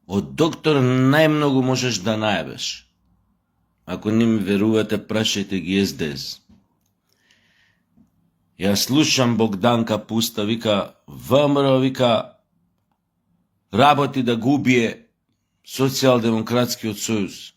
Од доктор најмногу можеш да најбеш. Ако не ми верувате, прашајте ги СДС. Ја слушам Богданка Пуста, вика, ВМРО, вика, работи да го убие Социјалдемократскиот сојуз.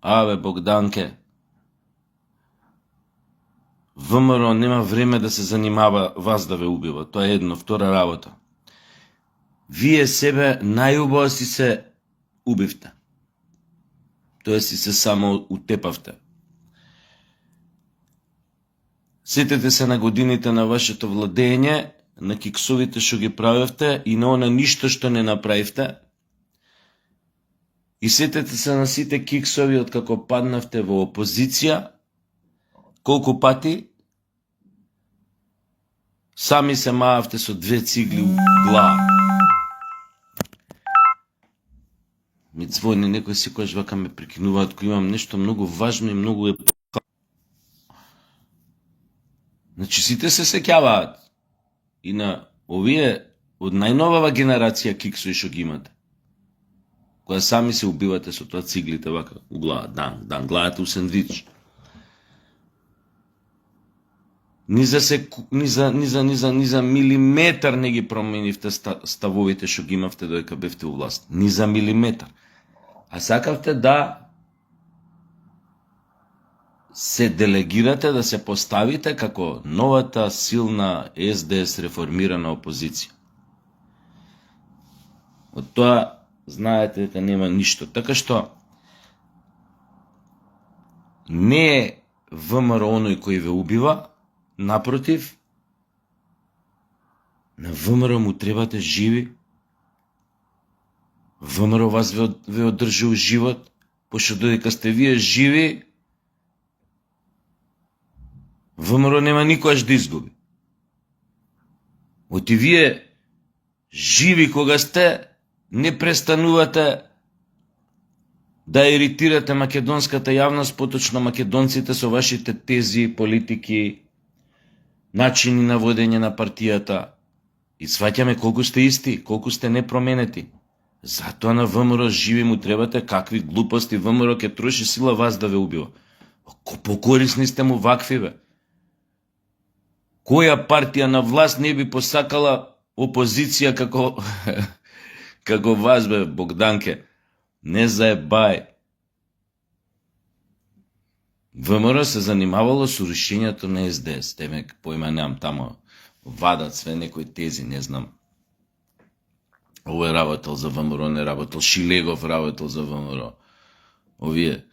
Абе, Богданке, ВМРО нема време да се занимава вас да ве убива. Тоа е едно. Втора работа. Вие себе најубаво си се убивте. Тоа си се само утепавте. Сетете се на годините на вашето владење, на киксовите што ги правевте и на она ништо што не направивте. И сетете се на сите киксови од како паднавте во опозиција, колку пати сами се маавте со 2 цигли у глава. Ми звони некој секојаш вака ме прекинуваат, кој имам нешто многу важно и многу е. Значи сите се сеќаваат и на овие од најновава генерација киксои што ги имате, која сами се убивате со тоа циглите вака у глава, дан, главата у сендвич. Ни за милиметар не ги променивте ставовите што ги имавте додека бевте у власт. Ни за милиметар. А сакавте да се делегирате, да се поставите како новата силна СДС реформирана опозиција. Од тоа знаете дека нема ништо. Така што не е ВМРО оној кој ве убива, напротив, на ВМРО му требате живи. ВМРО вас ве одржи у живот, пошто додека сте вие живи, ВМРО нема никогаш да изгуби. Оти вие живи кога сте, не престанувате да иритирате македонската јавност, поточно македонците со вашите тези, политики, начини на водење на партијата. И сваќаме колку сте исти, колку сте непроменети. Затоа на ВМРО живи му требате, какви глупости. ВМРО ќе троши сила вас да ве убива. Покорисни сте му вакви, бе. Која партија на власт не би посакала опозиција како вас, бе, Богданке? Не заебај. ВМРО се занимавало со рушењето на СДС. Темек, поима немам тамо, вадат све некои тези, не знам. Овој работел за ВМРО, не работел. Шилегов работел за ВМРО. Овие.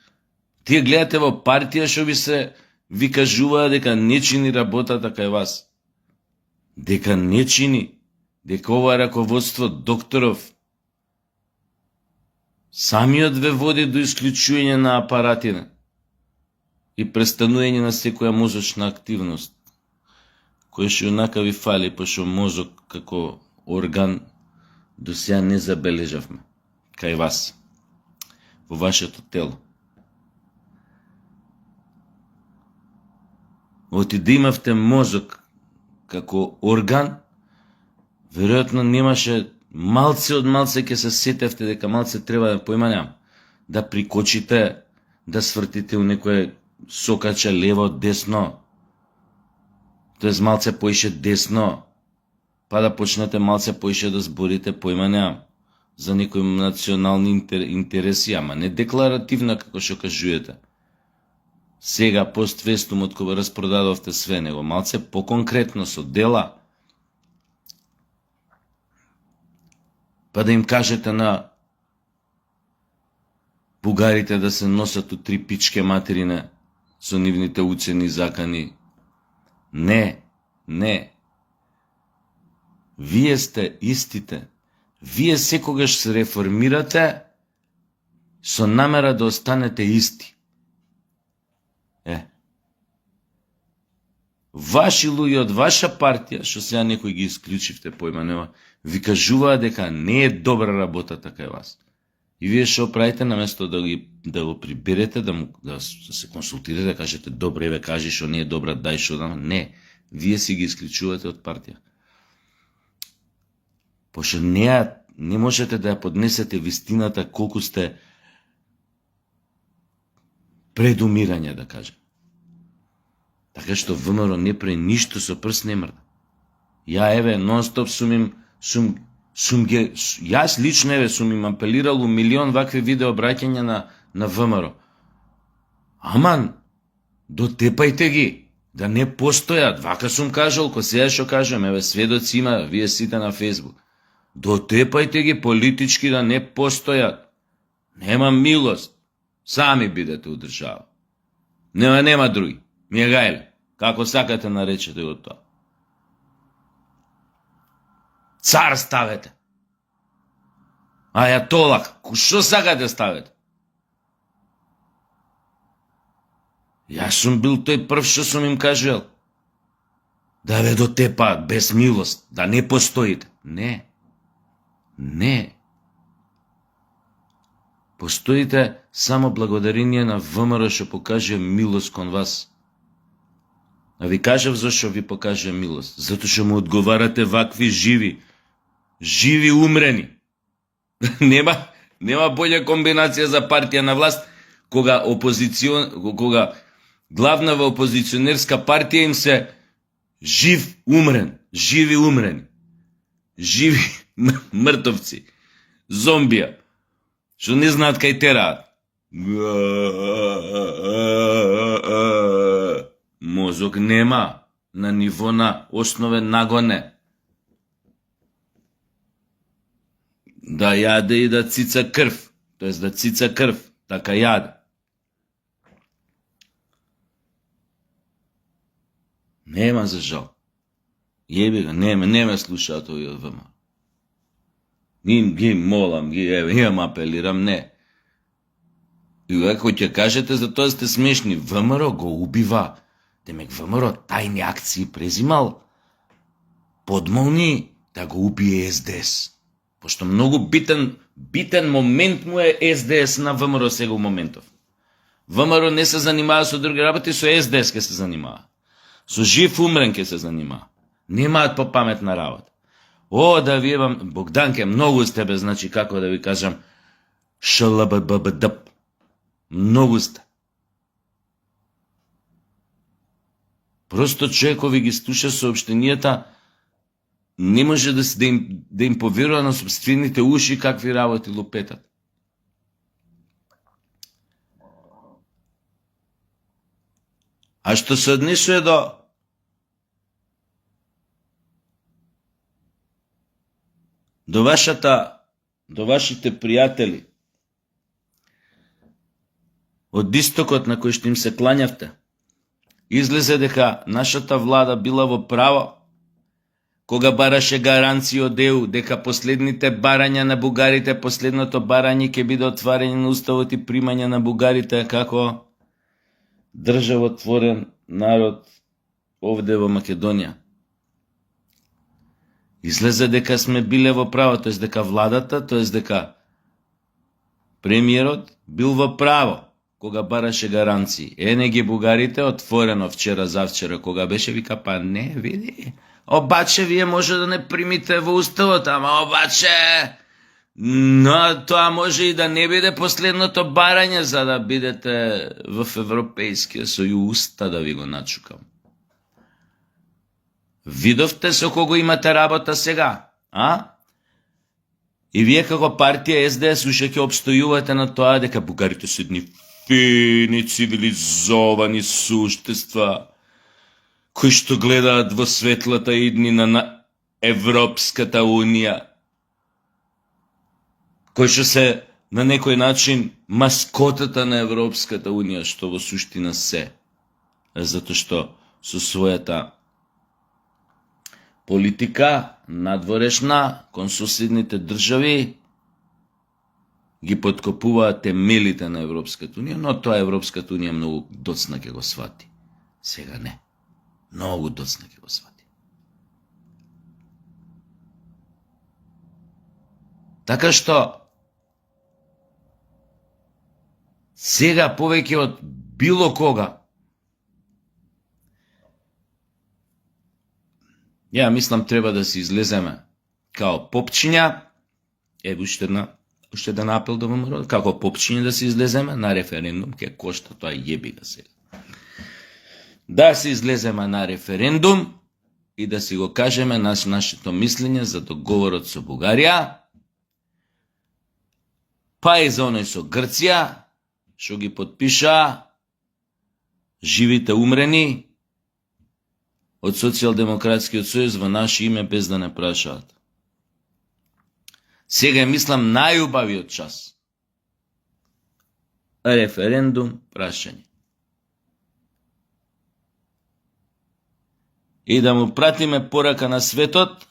Тие гледате во партија што ви кажуваа дека не чини работата кај вас. Дека не чини. Дека ова раководство докторов самиот ве води до исклучување на апаратина и престанување на секоја мозочна активност, која што онака ви фали, пошто мозок како орган до сега не забележавме кај вас, во вашето тело. Оти да имавте мозок како орган, веројатно немаше малце од малце ќе се сетевте дека малце треба да поиманам, да прикочите, да свртите у некоја сокача лево, десно, тоест малце поише десно, па да почнете малце поише да зборите поиманам за некои национални интереси, ама не декларативно како што кажуете. Сега постфестум од кога распродадовте све, него малце поконкретно со дела. Па да им кажете на бугарите да се носат у 3 пичке материне со нивните уцени закани. Не. Вие сте истите. Вие секогаш се реформирате со намера да останете исти. Ваши луѓе од ваша партија, што сега некој ги исклучивте, појма нема, ви кажуваа дека не е добра работата кај вас. И вие што правите, наместо да го приберете, да се консултирате, да кажете, добре, ве кажи што не е добра, дај што да... Не, вие си ги исклучувате од партија. пошто не можете да ја поднесете вистината колку сте пред умирање, да кажем. Така што ВМРО не прави ништо со прст не мрда. Ја еве нон-стоп јас лично еве сум им апелирал у милион вакви видео обраќања на ВМРО. Аман, дотепајте ги, да не постојат. Вака сум кажал, ко сега што кажам, еве сведоци има, вие сите на Facebook. Дотепајте ги политички да не постојат. Нема милост. Сами бидете у држава. Нема други. Ми е гајле. Како сакате наречете го тоа. Цар ставете. Ајатолах. Што сакате ставете? Јас сум бил тој прв што сум им кажал. Да ве дотепаат без милост. Да не постоите. Не. Постоите само благодарение на ВМРО што покаже милост кон вас. А ви кажав зашо ви покаже милост. Зато што му одговарате вакви живи умрени. Нема боља комбинација за партија на власт, кога главна во опозиционерска партија им се живи умрени. Живи мртовци. Зомбија. Што не знаат кај тераат. Мозок нема на ниво на основен нагоне. Да јаде и да цица крв. Тоест да цица крв. Така јаде. Нема за жал. Јеби го, не ме слушаат овие од ВМРО. Ги молам, имам апелирам, не. И ако ќе кажете за тоа сте смешни, ВМРО го убива. Демек ВМРО тајни акции презимал, подмолни да го убие СДС. Пошто многу битен момент му е СДС на ВМРО сега у моментов. ВМРО не се занимава со други работи, со СДС ке се занимава. Со жив умрен ке се занимава. Немаат попаметна работа. Да ви ебам, Богданке, многу сте бе, значи, како да ви кажам, ШЛББДП. Многу сте. Просто човекови ги слуша сообштенијата, не може да им поверува на собствените уши какви работи лупетат. А што се однесува до вашите пријатели од истокот на кои што им се клањавте, излезе дека нашата влада била во право кога бараше гаранции од ЕУ дека последните барања на бугарите, последното барање ќе биде отварање на уставот и примање на бугарите како државотворен народ овде во Македонија. Излезе дека сме биле во право, тоест дека владата, тоест дека премиерот бил во право кога бараше гаранции. Не ги бугарите, отворено вчера, завчера, кога беше, вика, па не, види, обаче вие може да не примите во уставот, ама обаче, но тоа може и да не биде последното барање за да бидете в Европејскиот сојуз, да ви го начукам. Видовте со кого имате работа сега, а? И вие како партија СДС уште ќе обстојувате на тоа дека бугарите се едни фини, цивилизовани суштества, кои што гледаат во светлата иднина на Европската Унија, кои што се на некој начин маскотата на Европската Унија, што во суштина се, затоа што со својата политика надворешна кон соседните држави ги подкопуваат темелите на Европската Унија, но тоа Европската Унија многу доцна ќе го свати. Сега не. Многу доцна ќе го свати. Така што сега повеќе од било кога ја мислам треба да се излеземе као попчиња, уште еден апел до ВМРО, како попчиња да се излеземе на референдум, ке кошта тоа јеби га сега. Да се излеземе на референдум и да си го кажеме нашето мислење за договорот со Бугарија, па и за оној со Грција, што ги подпиша живите умрени од Социјалдемократскиот сојуз во наше име без да не прашаат. Сега мислам најубавиот час. Референдум, прашање. И да му пратиме порака на светот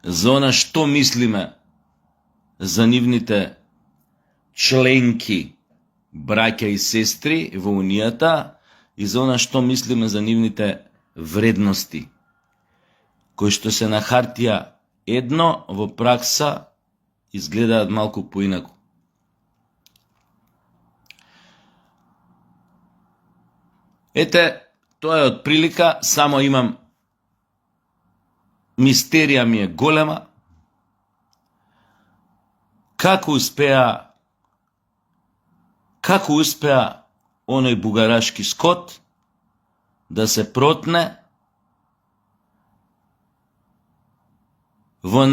за она што мислиме за нивните членки, браќа и сестри во Унијата и за она што мислиме за нивните вредности, кои што се на хартија едно, во пракса изгледаат малку поинаку. Ете, тоа е од прилика, само имам мистерија ми е голема. Како успеа оној бугарашки скот да се протне во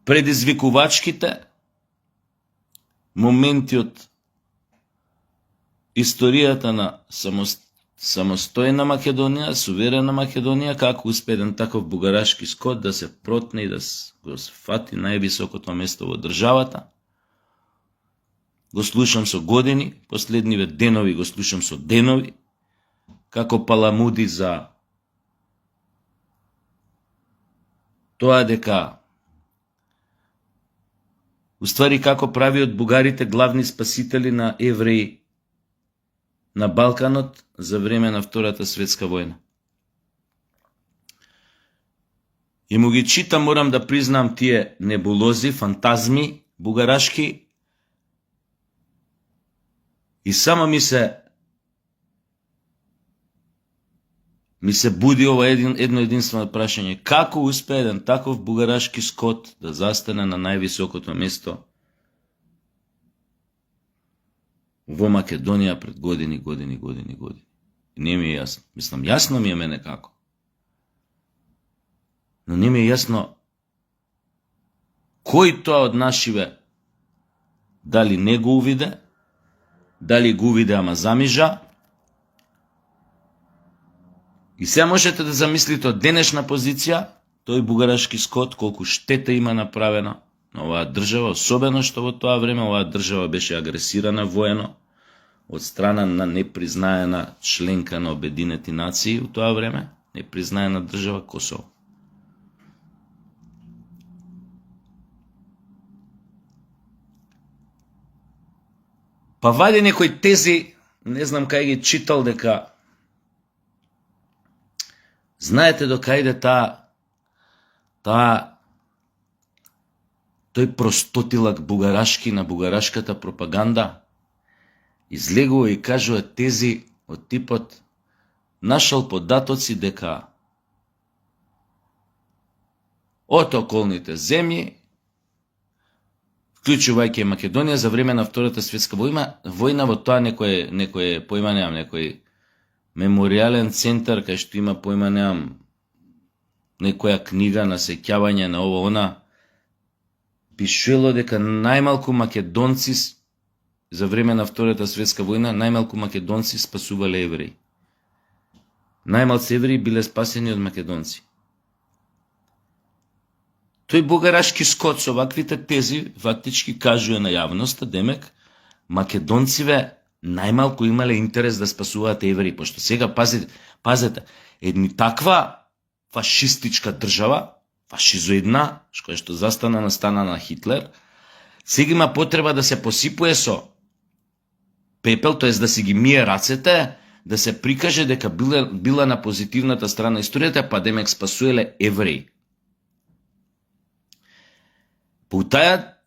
предизвикувачките моменти од историјата на самостојна Македонија, суверена Македонија, како успе еден таков бугарашки скот да се протне и да го фати највисокото место во државата. Го слушам со години, последниве денови го слушам со денови, како паламуди за тоа дека уствари како прави од бугарите главни спасители на евреи на Балканот за време на Втората светска војна. И му ги читам, морам да признам, тие небулози, фантазми бугарашки, и само ми се буди ова едно единствено прашање: како успе еден таков бугарашки скот да застане на највисокото место во Македонија пред години. Не ми е јасно. Мислам, јасно ми е мене како. Но не ми е јасно кој тоа од нашиве дали не го увиде, дали го увиде ама замижа. И се можете да замислите од денешна позиција тој бугарашки скот колку штета има направена на оваа држава, особено што во тоа време оваа држава беше агресирана воено од страна на непризнаена членка на Обединети нации во тоа време, непризнаена држава Косово. Па вади некои тези, не знам кај ги читал, дека знаете до кајде тој простотилак бугарашки на бугарашката пропаганда излегува и кажува тези од типот: нашал податоци дека од околните земји, вклучувајќи Македонија, за време на Втората светска војна, во тоа некој поима немам, некој меморијален центар кај што има поима немам, некоја книга на сеќавање на ово она, пишело дека најмалку македонци за време на Втората светска војна, најмалку македонци спасувале евреи. Најмалку евреи биле спасени од македонци. Тој бугарашки скот со ваквите тези фактички кажува на јавноста, демек, македонциве најмалку имале интерес да спасуваат евреи, пошто сега, пазете, едни таква фашистичка држава, фашизоидна, која што застана на стана на Хитлер, сега има потреба да се посипуе со пепел, тоест да си ги мие рацете, да се прикаже дека била на позитивната страна историјата, па демек спасуеле евреи. По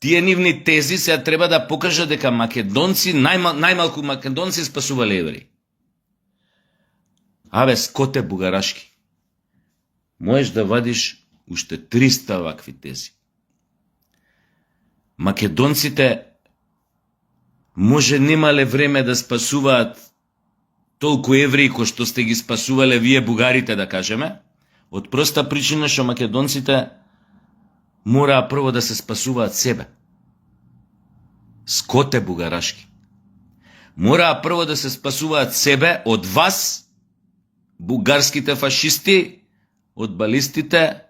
тие нивни тези сега треба да покажат дека македонци, најмалку македонци спасувале евреи. Абе, скоте бугарашки. Можеш да вадиш уште 300 вакви тези. Македонците може немале време да спасуваат толку евреи кои што сте ги спасувале вие бугарите, да кажеме, од проста причина што македонците мораа прво да се спасуваат себе. Скоте бугарашки. Мораа прво да се спасуваат себе од вас, бугарските фашисти, од балистите,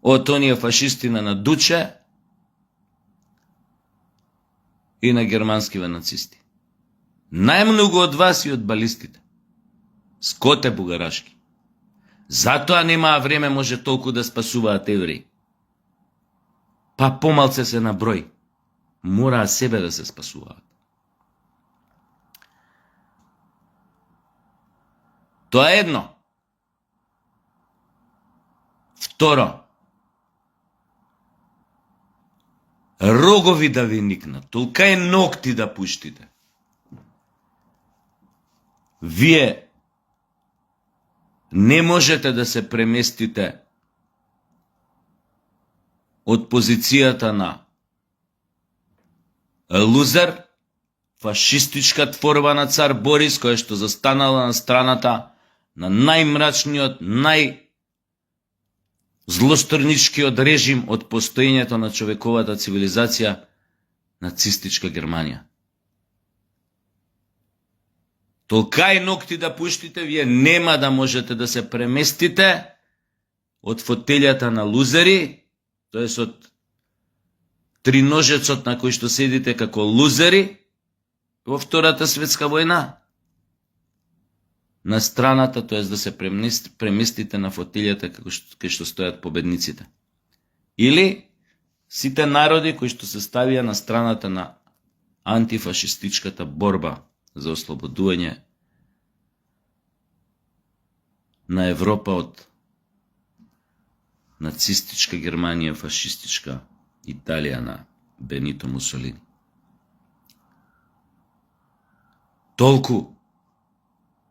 од оние фашисти на Надуче и на германскиве нацисти. Најмногу од вас и од балистите. Скоте бугарашки. Затоа немаа време може толку да спасуваат евреи. Па помалце се на број. Мораа себе да се спасуваат. Тоа е едно. Второ, рогови да ви никнат, толка е ногти да пуштите. Вие не можете да се преместите од позицијата на лузер, фашистичка творба на цар Борис, која што застанала на страната на најмрачниот, најзлосторничкиот режим од постоењето на човековата цивилизација, нацистичка Германија. Толка и ногти да пуштите, вие нема да можете да се преместите од фотелјата на лузери, тоест од триножецот на кој што седите како лузери во Втората светска војна, на страната, тоест да се преместите на фотелјата кај што стојат победниците. Или сите народи кои што се ставија на страната на антифашистичката борба за ослободување на Европа од нацистичка Германија, фашистичка Италија на Бенито Мусолини. Толку.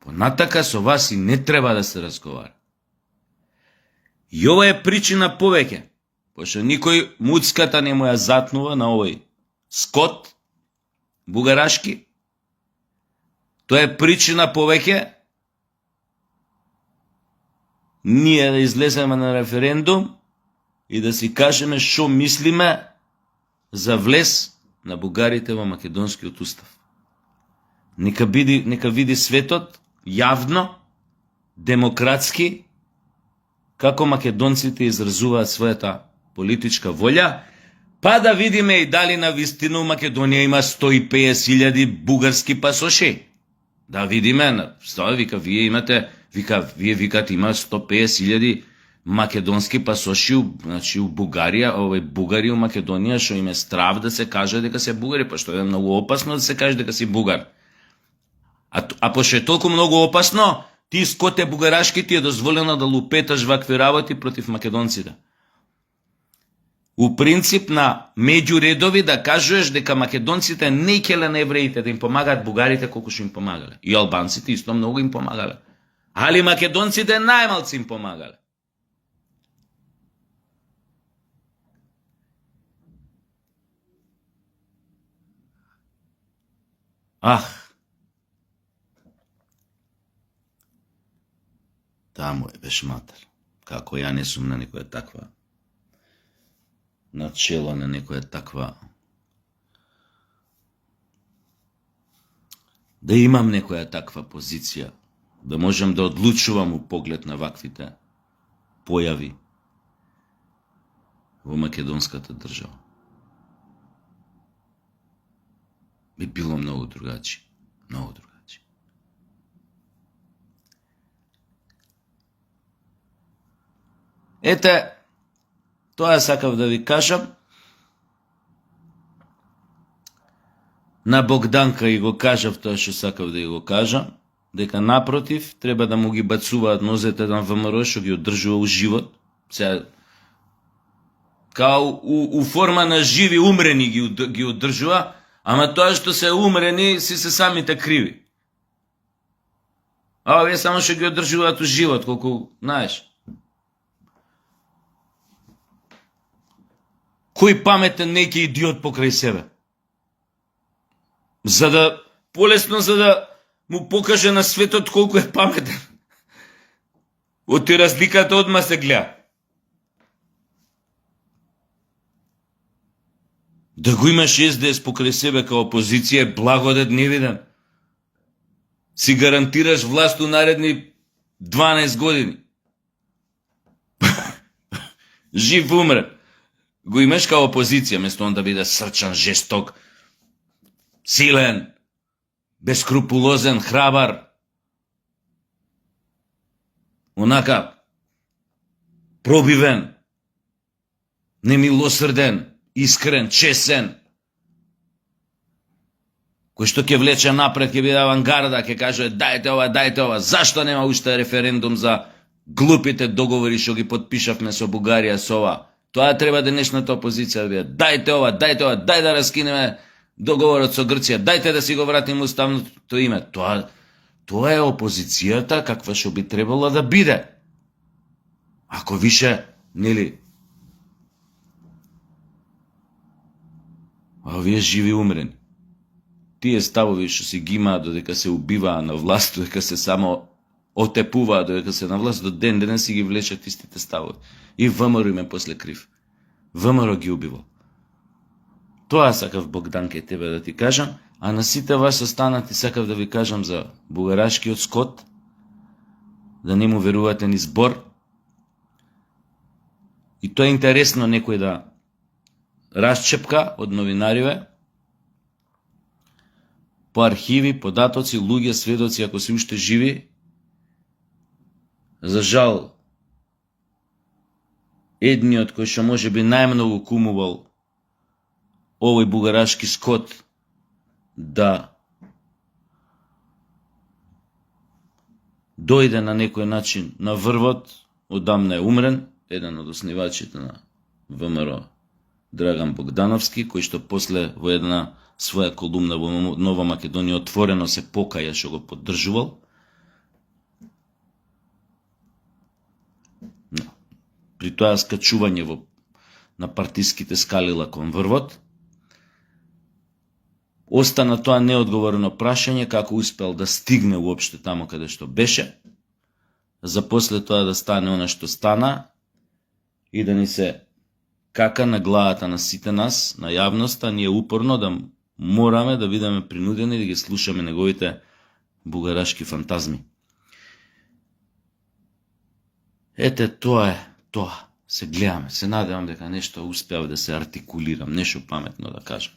Понатака со вас и не треба да се разговара. И ова е причина повеќе, пошто никој муцката не му ја затнува на овој скот бугарашки. Тоа е причина повеќе ние да излеземе на референдум и да си кажеме што мислиме за влез на бугарите во македонскиот устав. Нека види светот јавно, демократски, како македонците изразуваат својата политичка волја, па да видиме и дали на вистина у Македонија има 150.000 бугарски пасоши. Да видиме, вие викате има 150.000 македонски пасоши, значи у Бугарија, бугари у Македонија, што им е страв да се каже дека се бугари, па што е многу опасно да се каже дека си бугар. А пошто е толку многу опасно, ти скоте бугарашки ти е дозволено да лупеташ вакви работи против македонците. У принцип на меѓу редови да кажуваш дека македонците не икеле на евреите да им помагаат бугарите колку што им помагале. И албанците исто многу им помагале. Али македонците најмалци им помагале. Таму е бешматер. Како ја не сум на некоја таква начело на некоја таква да имам некоја таква позиција, да можам да одлучувам у поглед на ваквите појави во македонската држава. Би било многу другачи, многу другачи. Ете, тоа сакав да ви кажам. На Богданка и го кажав тоа што сакав да го кажам, дека напротив треба да му ги бацуваат нозете на ВМРО што ги одржува у живот. Сега као у форма на живи умрени ги одржува, ама тоа што се умрени си се самите криви. А овие само што ги одржуваат у живот, колку, знаеш. Кој паметен неки идиот покрај себе? Полесно за да му покаже на светот колку е паметен. Оти разликата одма се гледа. Да го имаш СДС покрај себе као опозиција е благодат невиден. Си гарантираш власт у наредни 12 години. Жив умрен. Го имаш као опозиција, место он да биде срчан, жесток, силен, бескрупулозен, храбар. Онака, пробивен, немилосрден, искрен, чесен, кој што ќе влече напред, ќе биде авангарда, ќе каже дајте ова, зашто нема уште референдум за глупите договори што ги подпишавме со Бугарија, со ова. Тоа треба денешната опозиција да биде. Дајте ова, дај да раскинеме договорот со Грција, дајте да си го вратиме уставното име. Тоа е опозицијата каква што би требало да биде. Ако више, нели, а овие живи умрени. Тие ставови што си ги имаат додека се убиваа на власт, додека се само отепуваат, додека се на власт, до ден денес си ги влечат истите ставови. И ВМРО им е после крив. ВМРО ги убивал. Тоа сакав Богдан кај тебе да ти кажам, а на сите вас останати сакав да ви кажам за бугарашкиот скот, да не му верувате ни збор. И тоа е интересно некој да расчепка од новинариве, по архиви, податоци, луѓе, сведоци, ако се уште живи. За жал, едниот кој што може би најмногу кумувал овој бугарашки скот да дојде на некој начин на врвот, одамна е умрен, еден од основачите на ВМРО, Драган Богдановски, кој што после во една своја колумна во Нова Македонија отворено се покаја што го поддржувал. При тоа скачување на партиските скалила кон врвот, остана тоа неодговорено прашање како успел да стигне уопште тамо каде што беше, за после тоа да стане она што стана и да ни се кака на главата на сите нас, на јавноста, ние упорно да мораме да бидеме принудени да ги слушаме неговите бугарашки фантазми. Ете, тоа е. Тоа, се гледаме, се надевам дека нешто успеав да се артикулирам, нешто паметно да кажам.